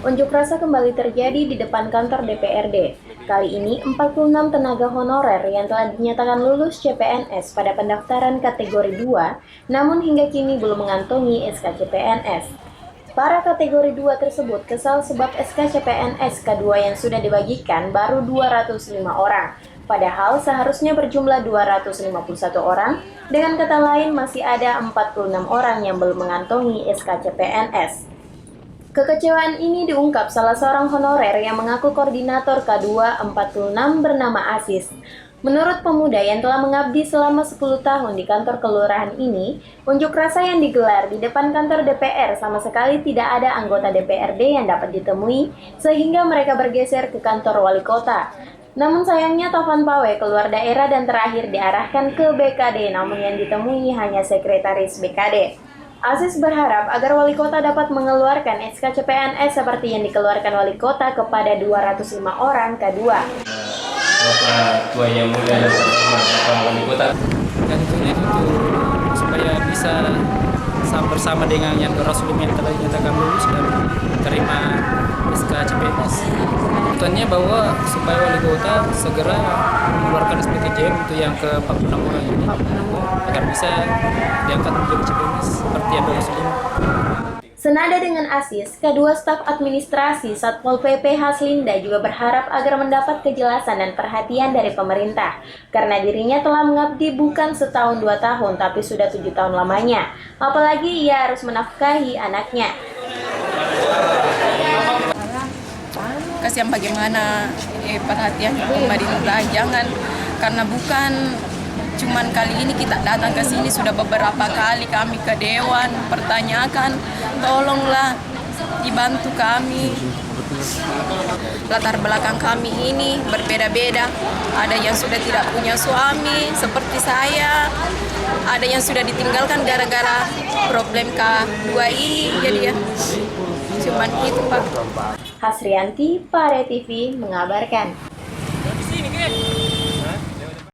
Unjuk rasa kembali terjadi di depan kantor DPRD. Kali ini 46 tenaga honorer yang telah dinyatakan lulus CPNS pada pendaftaran kategori 2, namun hingga kini belum mengantongi SK CPNS. Para kategori 2 tersebut kesal sebab SK CPNS K2 yang sudah dibagikan baru 205 orang. Padahal seharusnya berjumlah 251 orang, dengan kata lain masih ada 46 orang yang belum mengantongi SK CPNS. Kekecewaan ini diungkap salah seorang honorer yang mengaku koordinator K2 46 bernama Asis. Menurut pemuda yang telah mengabdi selama 10 tahun di kantor kelurahan ini, unjuk rasa yang digelar di depan kantor DPR sama sekali tidak ada anggota DPRD yang dapat ditemui, sehingga mereka bergeser ke kantor wali kota. Namun sayangnya Taufan Pawe keluar daerah dan terakhir diarahkan ke BKD, namun yang ditemui hanya sekretaris BKD. Asis berharap agar wali kota dapat mengeluarkan SK CPNS seperti yang dikeluarkan wali kota kepada 205 orang K2. Bapak Tua Yang Mulia dan Bapak Wali Kota. Dan itu supaya bisa bersama dengan yang Rasul yang telah dinyatakan lulus dan terima SK CPNS. Tuntutannya bahwa supaya wali kota segera mengeluarkan SPTJM itu yang ke-46 orang ini agar bisa diangkat menjadi CPNS seperti yang Rasul. Senada dengan Asis, kedua staf administrasi Satpol PP Haslinda juga berharap agar mendapat kejelasan dan perhatian dari pemerintah, karena dirinya telah mengabdi bukan setahun 2 tahun, tapi sudah 7 tahun lamanya. Apalagi ia harus menafkahi anaknya. Kasihan bagaimana perhatian pemerintah, jangan karena bukan cuman kali ini kita datang ke sini, sudah beberapa kali kami ke Dewan pertanyakan, tolonglah dibantu kami. Latar belakang kami ini berbeda-beda, ada yang sudah tidak punya suami seperti saya, ada yang sudah ditinggalkan gara-gara problem K2 ini, jadi ya cuman itu Pak. Hasrianti, Pare TV mengabarkan.